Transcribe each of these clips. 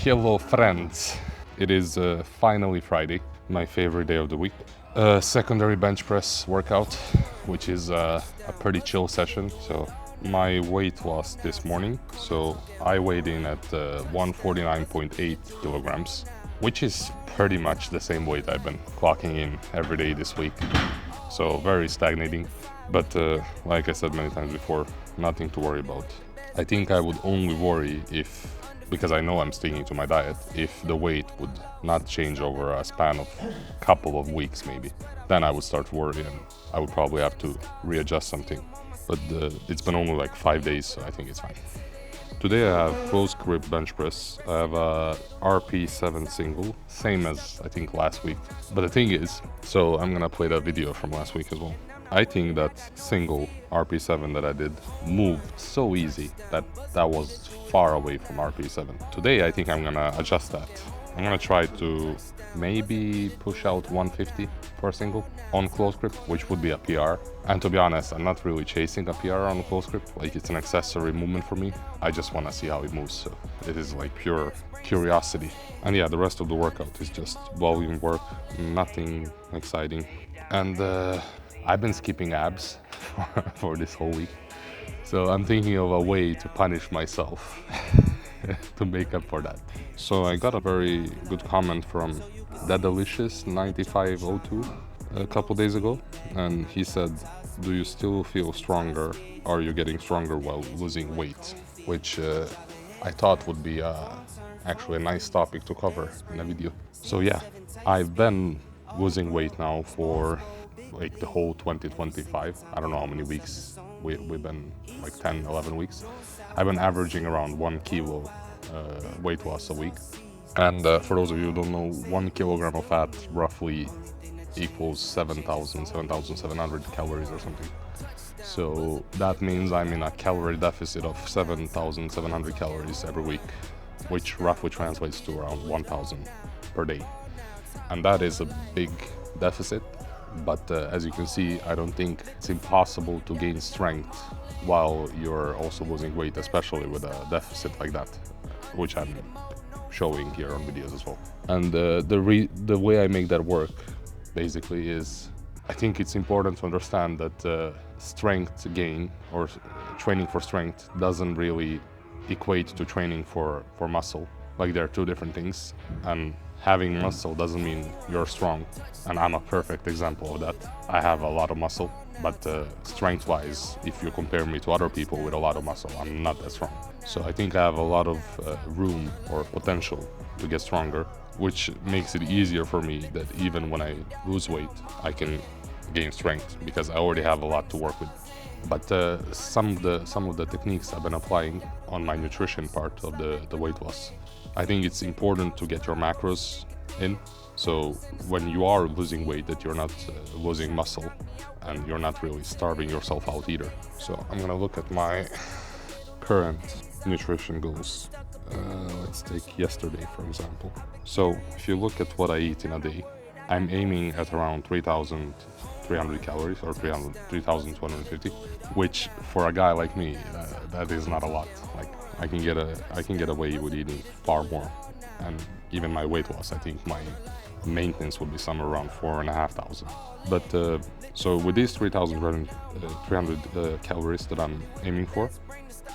Hello friends, it is finally Friday, my favorite day of the week. Secondary bench press workout, which is a pretty chill session. So my weight loss this morning, so I weighed in at 149.8 kilograms, which is pretty much the same weight I've been clocking in every day this week. So very stagnating, but like I said many times before, nothing to worry about. I think I would only worry if, because I know I'm sticking to my diet, if the weight would not change over a span of a couple of weeks maybe. Then I would start worrying and I would probably have to readjust something. But it's been only like 5 days, so I think it's fine. Today I have close grip bench press. I have a RPE7 single, same as I think last week. But the thing is, so I'm gonna play that video from last week as well. I think that single RP7 that I did moved so easy that was far away from RP7. Today I think I'm gonna adjust that. I'm gonna try to maybe push out 150 for a single on close grip, which would be a PR. And to be honest, I'm not really chasing a PR on close grip, like it's an accessory movement for me. I just wanna see how it moves, so it is like pure curiosity. And yeah, the rest of the workout is just volume work, nothing exciting. And I've been skipping abs for this whole week, so I'm thinking of a way to punish myself to make up for that. So I got a very good comment from Dadalicious9502 a couple days ago, and he said, "Do you still feel stronger? Are you getting stronger while losing weight?" Which I thought would be actually a nice topic to cover in a video. So yeah, I've been losing weight now for like the whole 2025. I don't know how many weeks we've been, like 10, 11 weeks. I've been averaging around 1 kilo weight loss a week. And for those of you who don't know, 1 kilogram of fat roughly equals 7,700 calories or something. So that means I'm in a calorie deficit of 7,700 calories every week, which roughly translates to around 1,000 per day. And that is a big deficit. But as you can see, I don't think it's impossible to gain strength while you're also losing weight, especially with a deficit like that, which I'm showing here on videos as well. And the way I make that work basically is, I think it's important to understand that strength gain or training for strength doesn't really equate to training for muscle. Like, they're two different things, and having muscle doesn't mean you're strong, and I'm a perfect example of that. I have a lot of muscle, but strength-wise, if you compare me to other people with a lot of muscle, I'm not that strong. So I think I have a lot of room or potential to get stronger, which makes it easier for me that even when I lose weight, I can gain strength because I already have a lot to work with. But some of the techniques I've been applying on my nutrition part of the weight loss, I think it's important to get your macros in. So when you are losing weight, that you're not losing muscle and you're not really starving yourself out either. So I'm gonna look at my current nutrition goals. Let's take yesterday, for example. So if you look at what I eat in a day, I'm aiming at around 3,300 calories or 3,250, which for a guy like me, that is not a lot. Like, I can get away with eating far more, and even my weight loss, I think my maintenance would be somewhere around 4,500. But so with these 3,300 calories that I'm aiming for,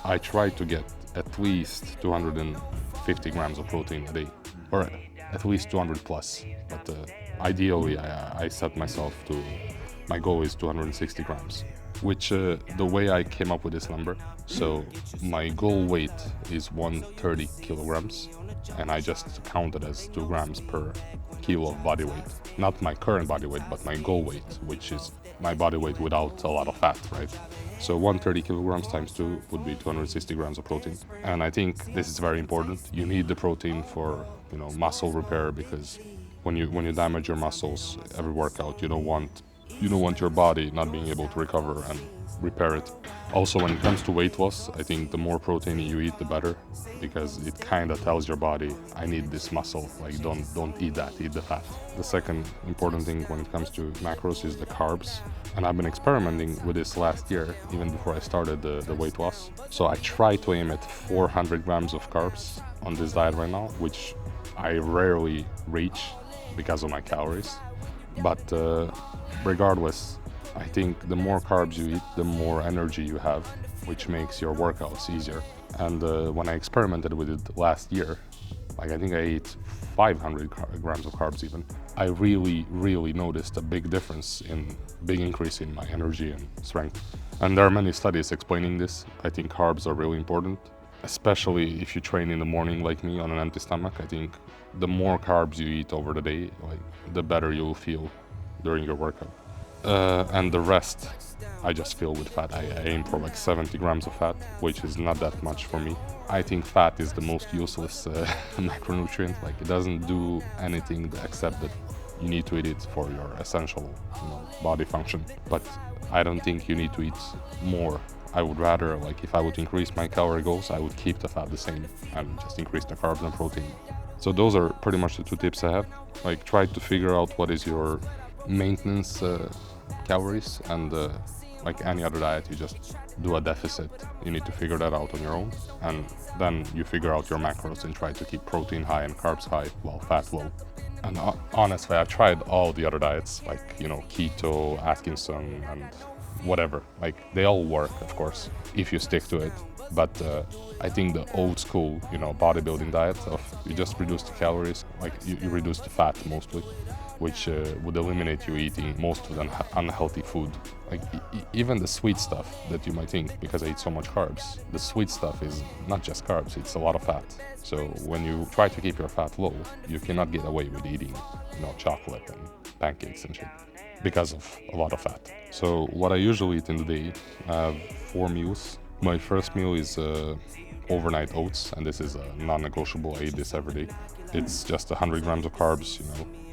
I try to get at least 250 grams of protein a day, or at least 200 plus. But ideally, I set myself to, my goal is 260 grams. Which the way I came up with this number, so my goal weight is 130 kilograms, and I just counted as 2 grams per kilo of body weight. Not my current body weight, but my goal weight, which is my body weight without a lot of fat, right? So 130 kilograms times 2 would be 260 grams of protein. And I think this is very important. You need the protein for, muscle repair, because when you damage your muscles every workout, you don't want your body not being able to recover and repair it. Also, when it comes to weight loss, I think the more protein you eat, the better, because it kind of tells your body, I need this muscle, like don't eat that, eat the fat. The second important thing when it comes to macros is the carbs. And I've been experimenting with this last year, even before I started the weight loss. So I try to aim at 400 grams of carbs on this diet right now, which I rarely reach because of my calories. But regardless, I think the more carbs you eat, the more energy you have, which makes your workouts easier. And when I experimented with it last year, like I think I ate 500 grams of carbs even, I really noticed a big difference big increase in my energy and strength. And there are many studies explaining this. I think carbs are really important, especially if you train in the morning like me on an empty stomach. I think the more carbs you eat over the day, like the better you'll feel during your workout. And the rest, I just fill with fat. I aim for like 70 grams of fat, which is not that much for me. I think fat is the most useless macronutrient. Like it doesn't do anything except that you need to eat it for your essential, body function. But I don't think you need to eat more. I would rather, like if I would increase my calorie goals, I would keep the fat the same and just increase the carbs and protein. So those are pretty much the two tips I have. Like try to figure out what is your maintenance calories, and like any other diet, you just do a deficit. You need to figure that out on your own, and then you figure out your macros and try to keep protein high and carbs high while fat low. And honestly, I tried all the other diets, like keto, Atkinson, and whatever. Like they all work, of course, if you stick to it. But I think the old school, bodybuilding diet of you just reduce the calories, like you reduce the fat mostly, which would eliminate you eating most of the unhealthy food. Like even the sweet stuff that you might think, because I eat so much carbs, the sweet stuff is not just carbs, it's a lot of fat. So when you try to keep your fat low, you cannot get away with eating, chocolate and pancakes and shit, because of a lot of fat. So what I usually eat in the day, I have 4 meals. My first meal is overnight oats, and this is non-negotiable. I eat this every day. It's just 100 grams of carbs,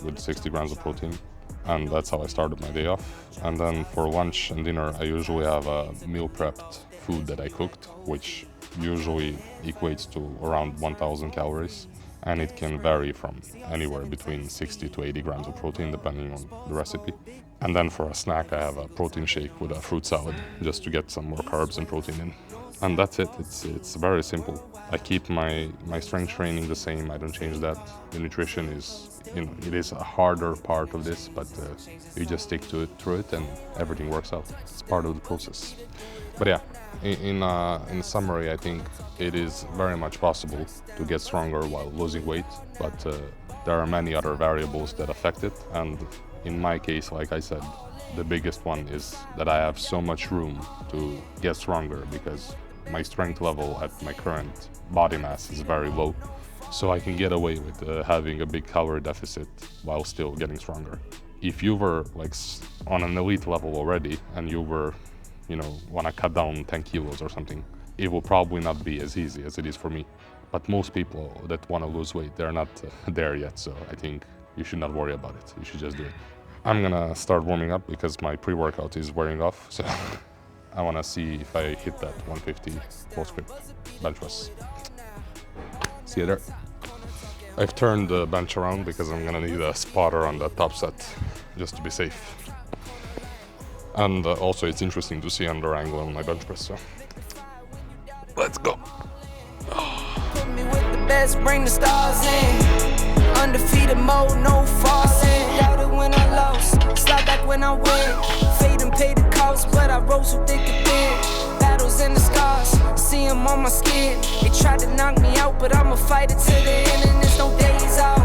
with 60 grams of protein. And that's how I started my day off. And then for lunch and dinner, I usually have a meal prepped food that I cooked, which usually equates to around 1,000 calories. And it can vary from anywhere between 60 to 80 grams of protein, depending on the recipe. And then for a snack, I have a protein shake with a fruit salad, just to get some more carbs and protein in. And that's it. It's very simple. I keep my strength training the same. I don't change that. The nutrition is, it is a harder part of this, but you just stick to it through it, and everything works out. It's part of the process. But yeah, in summary, I think it is very much possible to get stronger while losing weight, but there are many other variables that affect it. And in my case, like I said, the biggest one is that I have so much room to get stronger, because my strength level at my current body mass is very low. So I can get away with having a big calorie deficit while still getting stronger. If you were like on an elite level already, and you were, want to cut down 10 kilos or something, it will probably not be as easy as it is for me. But most people that want to lose weight, they're not there yet. So I think you should not worry about it. You should just do it. I'm gonna start warming up because my pre-workout is wearing off. So I want to see if I hit that 150 postscript bench press. See you there. I've turned the bench around because I'm gonna need a spotter on the top set, just to be safe. And also it's interesting to see under angle on my bench press, so let's go. Put me with the best, bring the stars in. Undefeated mode, no falling. Doubted when I lost, slide back when I win. Fade and pay the cost, but I rose so thick and thin. Battles and the scars, see them on my skin. They tried to knock me out, but I'ma fight it to the end, and there's no days off.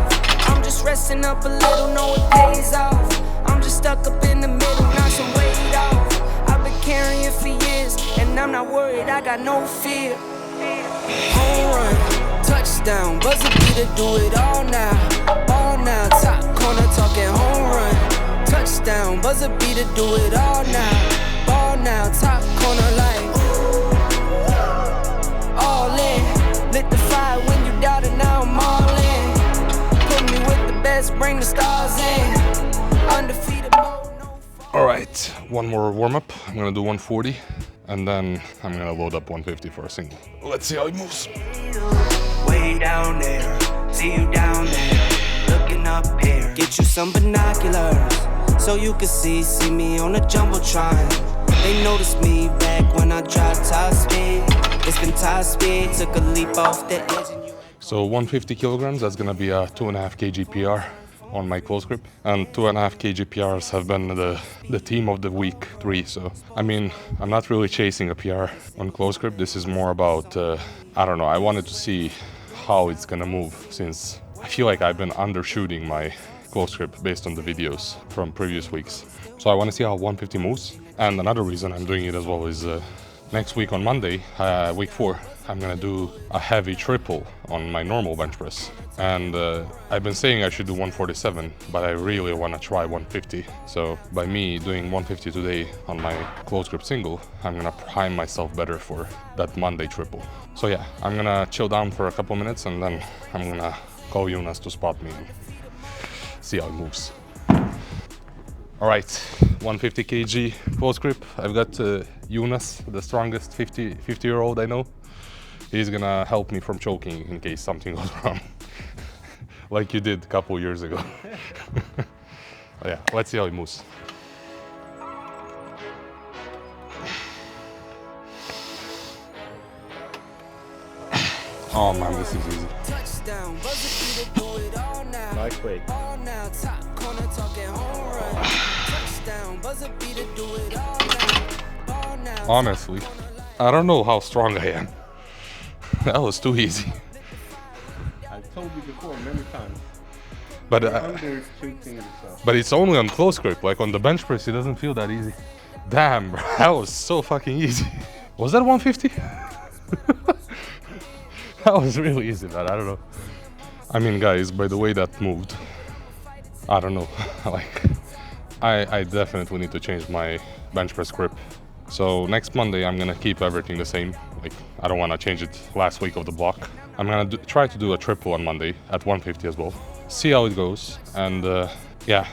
I'm just resting up a little, no it pays off. I'm just stuck up in the middle, knock some weight off. I've been carrying for years, and I'm not worried, I got no fear. Home run, touchdown, buzzer beater, do it all now. All now, top corner talking home run. Touchdown, buzzer beater, do it all now. Ball now, top corner like all in. Lit the fire when you doubt it, now I'm all in. Put me with the best, bring the stars in. Undefeated mode, no. All right, one more warm-up. I'm gonna do 140, and then I'm gonna load up 150 for a single. Let's see how it moves. Way down there, see you down there, looking up here. Get you some binoculars, so you can see me on the jumbotron. They noticed me back when I dropped top speed. It's been top speed, took a leap off the edge. So 150 kilograms, that's gonna be a 2.5 kg PR on my close grip. And 2.5 kg PRs have been the theme of the week 3. So, I mean, I'm not really chasing a PR on close grip. This is more about, I don't know, I wanted to see how it's gonna move, since I feel like I've been undershooting my close grip based on the videos from previous weeks. So I want to see how 150 moves. And another reason I'm doing it as well is next week on Monday, week 4, I'm gonna do a heavy triple on my normal bench press. And I've been saying I should do 147, but I really want to try 150. So by me doing 150 today on my close grip single, I'm gonna prime myself better for that Monday triple. So yeah, I'm gonna chill down for a couple minutes, and then I'm gonna call Jonas to spot me and see how it moves. All right, 150 kg close grip. I've got Jonas, the strongest 50-year-old I know. He's gonna help me from choking in case something goes wrong, like you did a couple years ago. Yeah, let's see how it moves. Oh man, this is easy. Lightweight. Honestly, I don't know how strong I am. That was too easy. I told you before many times. But but it's only on close grip. Like on the bench press, it doesn't feel that easy. Damn, bro, that was so fucking easy. Was that 150? That was really easy, man. I don't know. I mean, guys, by the way that moved, I don't know. Like, I definitely need to change my bench press grip. So next Monday, I'm gonna keep everything the same. Like, I don't want to change it last week of the block. I'm gonna try to do a triple on Monday at 150 as well. See how it goes. And yeah,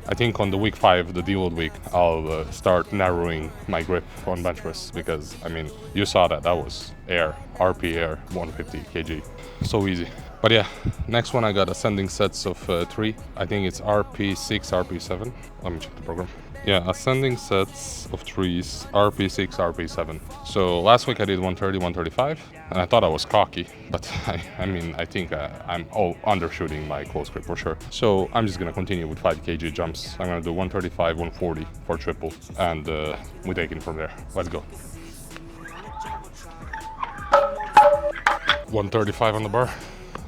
I think on the week 5, the deload week, I'll start narrowing my grip on bench press, because I mean, you saw that was air, RP air, 150 kg. So easy. But yeah, next one I got ascending sets of 3. I think it's RP6, RP7. Let me check the program. Yeah, ascending sets of 3s, RP6, RP7. So last week I did 130, 135, and I thought I was cocky, but I mean, I think I'm undershooting my close grip for sure. So I'm just gonna continue with 5 kg jumps. I'm gonna do 135, 140 for triple, and we take it from there. Let's go. 135 on the bar.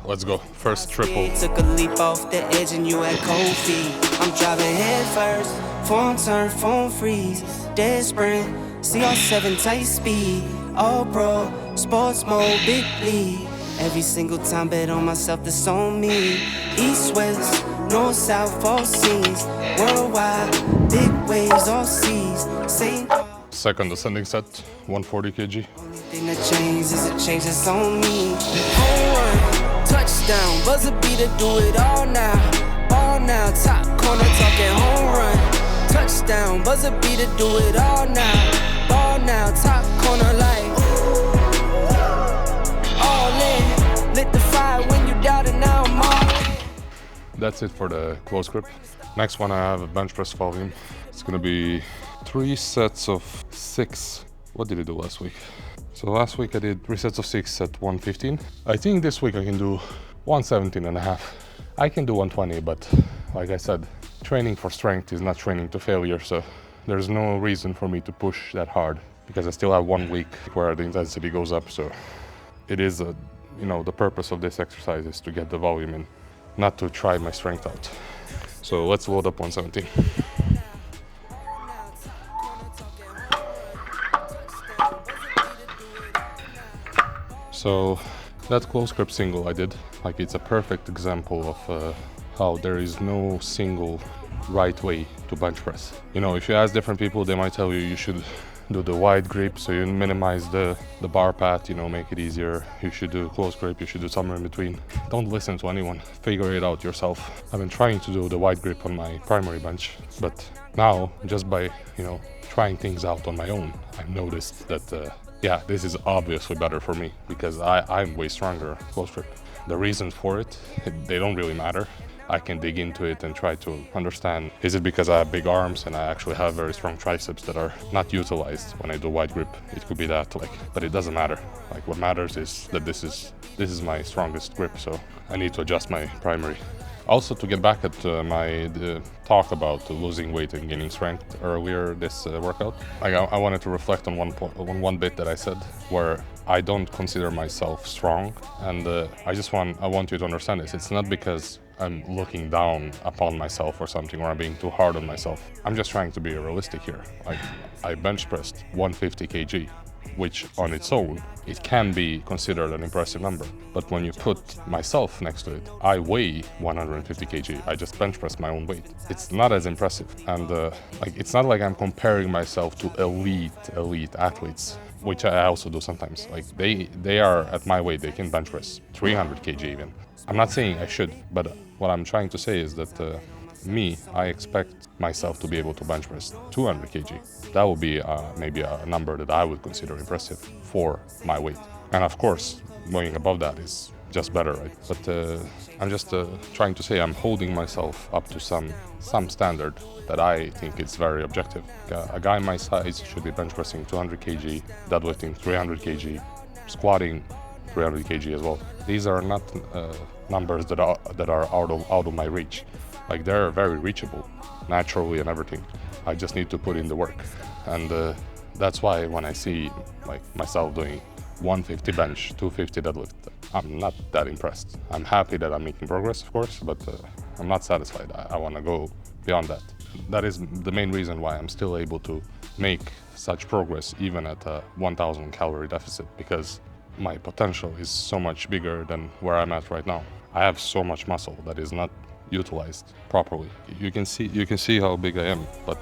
Let's go. First triple. Took a leap off the edge and you had cold feet. I'm driving head first. Phone turn, phone freeze. Dead sprint. CR7 tight speed. All pro. Sports mode, big league. Every single time bet on myself, that's on me. East, west, north, south, all seas. Worldwide, big waves, all seas. Same. Second ascending set, 140 kg. Only thing that changes is a change that's on me. Home run. Touchdown, buzzer beater, do it all now. Ball now, top corner, talking home run. Touchdown, buzzer beater, do it all now. Ball now, top corner, like all in. Lit the fire when you doubt it, now I'm all in. That's it for the close grip. Next one I have a bench press volume. It's gonna be 3 sets of 6. What did I do last week? So last week I did 3 sets of 6 at 115. I think this week I can do 117.5. I can do 120, but like I said, training for strength is not training to failure, so there's no reason for me to push that hard, because I still have 1 week where the intensity goes up. So it is, you know, the purpose of this exercise is to get the volume in, not to try my strength out. So let's load up 117. So that close grip single I did, like, it's a perfect example of how there is no single right way to bench press. You know, if you ask different people, they might tell you you should do the wide grip so you minimize the bar path, you know, make it easier. You should do close grip, you should do somewhere in between. Don't listen to anyone, figure it out yourself. I've been trying to do the wide grip on my primary bench, but now, just by, you know, trying things out on my own, I noticed that, yeah, this is obviously better for me because I'm way stronger close grip. The reasons for it, they don't really matter. I can dig into it and try to understand, is it because I have big arms and I actually have very strong triceps that are not utilized when I do wide grip? It could be that, like, but it doesn't matter. Like, what matters is that this is my strongest grip, so I need to adjust my primary. Also, to get back at my talk about losing weight and gaining strength earlier this workout, like I wanted to reflect on one bit that I said, where I don't consider myself strong, and I want you to understand this. It's not because I'm looking down upon myself or something, or I'm being too hard on myself. I'm just trying to be realistic here. Like, I bench pressed 150 kg, which on its own, it can be considered an impressive number. But when you put myself next to it, I weigh 150 kg. I just bench press my own weight. It's not as impressive. And like, it's not like I'm comparing myself to elite athletes, which I also do sometimes. Like, they are at my weight, they can bench press 300 kg even. I'm not saying I should, but what I'm trying to say is that I expect myself to be able to bench press 200 kg. That would be maybe a number that I would consider impressive for my weight. And of course, going above that is just better, right? But I'm just trying to say I'm holding myself up to some standard that I think is very objective. A guy my size should be bench pressing 200 kg, deadlifting 300 kg, squatting 300 kg as well. These are not numbers that are out of my reach. Like, they're very reachable, naturally and everything. I just need to put in the work, and that's why when I see like myself doing 150 bench, 250 deadlift, I'm not that impressed. I'm happy that I'm making progress, of course, but I'm not satisfied. I want to go beyond that. That is the main reason why I'm still able to make such progress even at a 1,000 calorie deficit, because my potential is so much bigger than where I'm at right now. I have so much muscle that is not utilized properly. You can see how big I am, but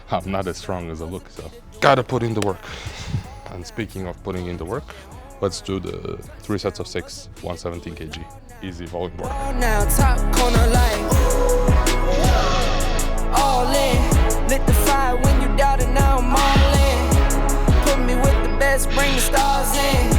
I'm not as strong as I look, so gotta put in the work. And speaking of putting in the work, let's do the 3 sets of 6, 117 kg. Easy volume work. Now top corner light, all in, lit the fire when you doubt it, now I'm all in. Put me with the best, bring the stars in.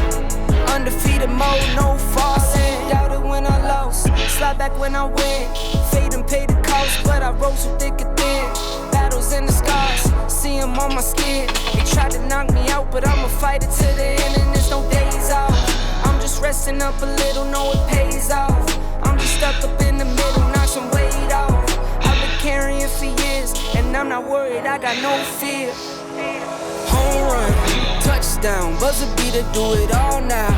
Undefeated mode, no falling. Doubted when I lost, slide back when I win. Fade and pay the cost, but I rose so thick and thin. Battles in the scars, see them on my skin. They tried to knock me out, but I'ma fight it to the end, and there's no days off. I'm just resting up a little, know it pays off. I'm just stuck up in the middle, knock some weight off. I've been carrying for years, and I'm not worried, I got no fear. Home run, touchdown, buzzer beater, do it all now.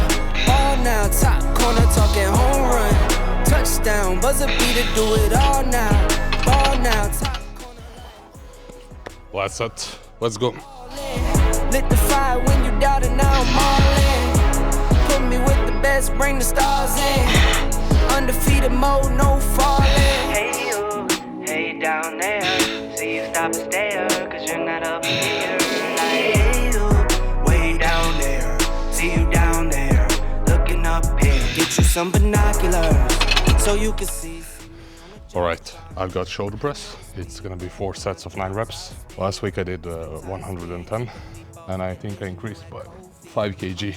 All now, top corner talking home run. Touchdown, buzzer beater, do it all now. All now, top corner. Last set, let's go. Lit the fire when you doubt it, now I'm all in. Put me with the best, bring the stars in. Undefeated mode, no falling. Hey you, hey down there. See you stop and stare, cause you're not up here. Hey you, way down there. See you down there, looking up here. Get you some binoculars, so you can see. Alright, I've got shoulder press. It's gonna be 4 sets of 9 reps. Last week I did 110, and I think I increased by 5 kg.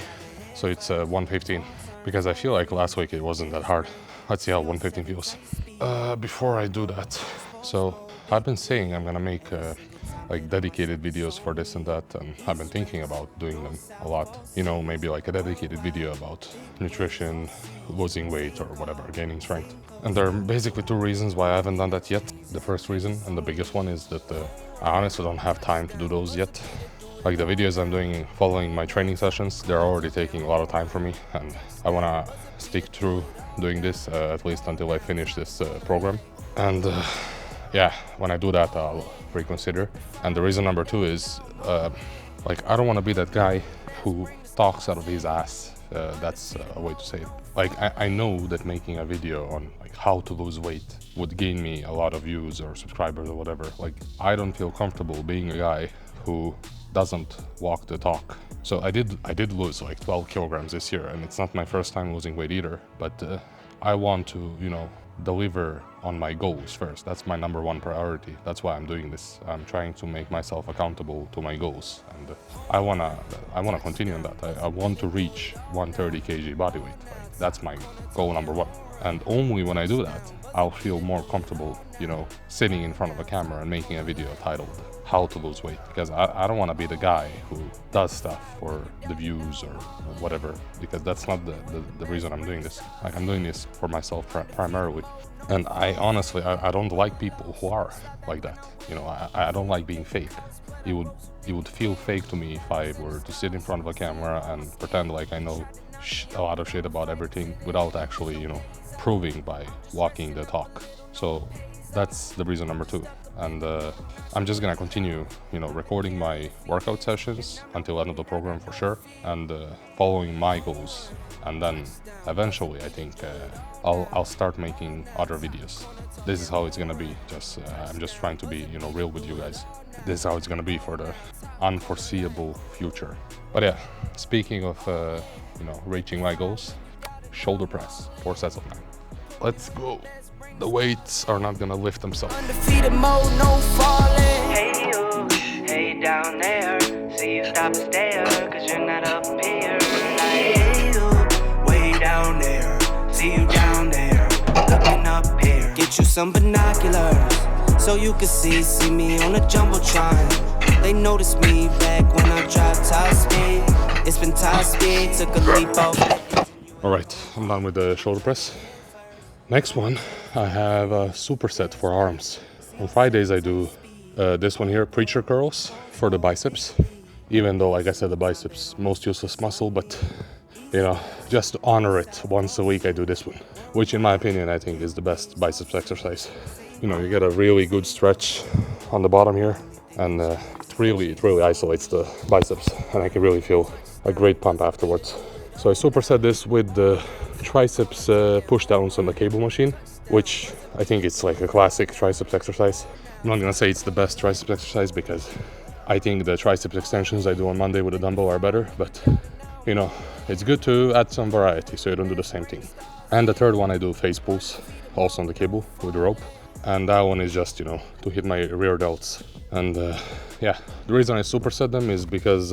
So it's 115, because I feel like last week it wasn't that hard. Let's see how 115 feels. Before I do that, so I've been saying I'm gonna make like dedicated videos for this and that, and I've been thinking about doing them a lot. You know, maybe like a dedicated video about nutrition, losing weight or whatever, gaining strength. And there are basically 2 reasons why I haven't done that yet. The first reason, and the biggest one, is that I honestly don't have time to do those yet. Like, the videos I'm doing following my training sessions, they're already taking a lot of time for me, and I wanna stick through doing this at least until I finish this program. And yeah, when I do that, I'll reconsider. And the reason number 2 is, like, I don't want to be that guy who talks out of his ass. That's a way to say it. Like, I know that making a video on like how to lose weight would gain me a lot of views or subscribers or whatever. Like, I don't feel comfortable being a guy who doesn't walk the talk. So I did lose like 12 kilograms this year, and it's not my first time losing weight either. But I want to, you know, deliver on my goals first. That's my #1 priority. That's why I'm doing this. I'm trying to make myself accountable to my goals, and I wanna continue on that. I want to reach 130 kg body weight. Like, that's my goal #1. And only when I do that, I'll feel more comfortable, you know, sitting in front of a camera and making a video titled "How to Lose Weight," because I don't want to be the guy who does stuff for the views or whatever, because that's not the reason I'm doing this. Like, I'm doing this for myself primarily. And I honestly, I don't like people who are like that. You know, I don't like being fake. It would feel fake to me if I were to sit in front of a camera and pretend like I know a lot of shit about everything without actually, you know, proving by walking the talk. So that's the reason #2. And I'm just gonna continue, you know, recording my workout sessions until end of the program for sure, and following my goals. And then eventually, I think I'll start making other videos. This is how it's gonna be. I'm just trying to be, you know, real with you guys. This is how it's gonna be for the unforeseeable future. But yeah, speaking of, you know, reaching my goals, shoulder press, 4 sets of 9. Let's go. The weights are not gonna lift themselves. Undefeated mode, no falling. Hey you, hey down there. See you stop and stare, cause you're not up here. Like, hey you, way down there. See you down there, looking up here. Get you some binoculars, so you can see me on the Jumbotron. They noticed me back when I dropped top speed. It's been top speed, took a leap off. Alright, I'm done with the shoulder press. Next one, I have a superset for arms. On Fridays I do this one here, preacher curls for the biceps. Even though, like I said, the biceps, most useless muscle, but you know, just to honor it, once a week I do this one. Which in my opinion, I think is the best biceps exercise. You know, you get a really good stretch on the bottom here, and it really isolates the biceps, and I can really feel a great pump afterwards. So I superset this with the triceps pushdowns on the cable machine, which I think it's like a classic triceps exercise. I'm not gonna say it's the best triceps exercise because I think the triceps extensions I do on Monday with a dumbbell are better, but you know, it's good to add some variety so you don't do the same thing. And the third one I do face pulls, also on the cable with the rope. And that one is just, you know, to hit my rear delts. And yeah, the reason I superset them is because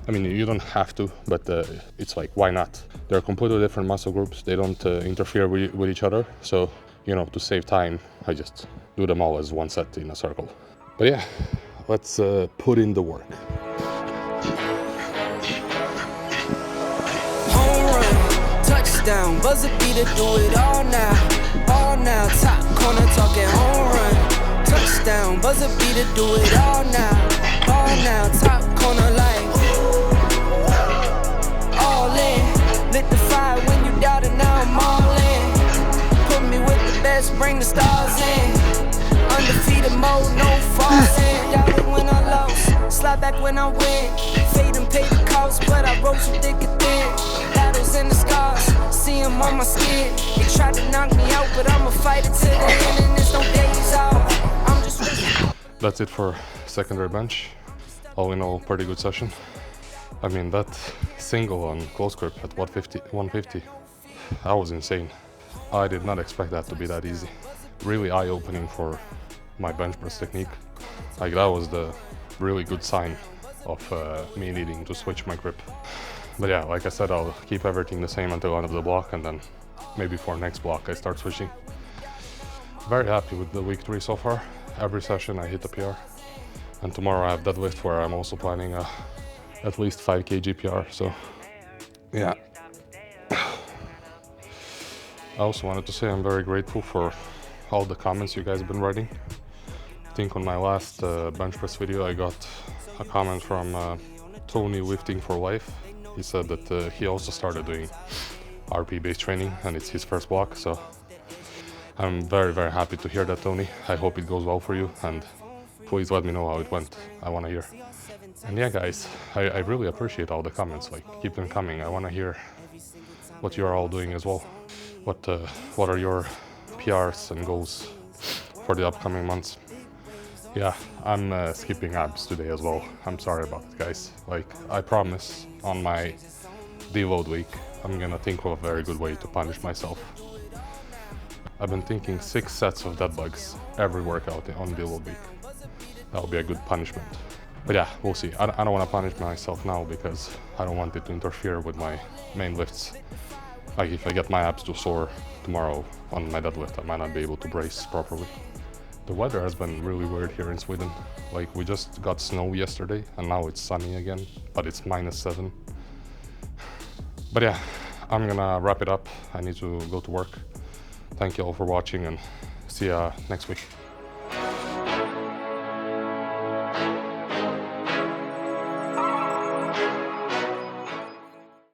I mean, you don't have to, but it's like, why not? They're completely different muscle groups. They don't interfere with each other. So, you know, to save time, I just do them all as one set in a circle. But yeah, let's put in the work. Home run, touchdown, buzzer beater, do it all now. All now, top corner talking home run. Touchdown, buzzer beater, do it all now. All now, top corner like all in. Lit the fire when you doubt it, now I'm all in. Put me with the best, bring the stars in. Undefeated mode, no falling. Doubt it when I lost, slide back when I win. Fade and pay the cost, but I rose from thick and thin. Battles and the scars, see them on my skin. They tried to knock me out, but I'ma fight it to the end, and there's no days off. I'm just That's it for secondary bench. All in all, pretty good session. I mean, that single on close grip at 150, that was insane. I did not expect that to be that easy. Really eye-opening for my bench press technique. Like, that was the really good sign of me needing to switch my grip. But yeah, like I said, I'll keep everything the same until end of the block, and then maybe for next block I start switching. Very happy with the week 3 so far. Every session I hit a PR. And tomorrow I have deadlift where I'm also planning at least 5 kg PR, so yeah. I also wanted to say I'm very grateful for all the comments you guys have been writing. I think on my last bench press video I got a comment from Tony Lifting for Life. He said that he also started doing RP based training and it's his first block, so I'm very happy to hear that, Tony. I hope it goes well for you, and please let me know how it went. I want to hear. And yeah, guys, I really appreciate all the comments. Like, keep them coming. I want to hear what you're all doing as well. What are your PRs and goals for the upcoming months? Yeah, I'm skipping abs today as well. I'm sorry about it, guys. Like, I promise on my deload week, I'm gonna think of a very good way to punish myself. I've been thinking 6 sets of dead bugs every workout on below week. That would be a good punishment. But yeah, we'll see. I don't want to punish myself now because I don't want it to interfere with my main lifts. Like if I get my abs too sore tomorrow on my deadlift, I might not be able to brace properly. The weather has been really weird here in Sweden. Like we just got snow yesterday and now it's sunny again, but it's -7. But yeah, I'm gonna wrap it up. I need to go to work. Thank you all for watching and see ya next week.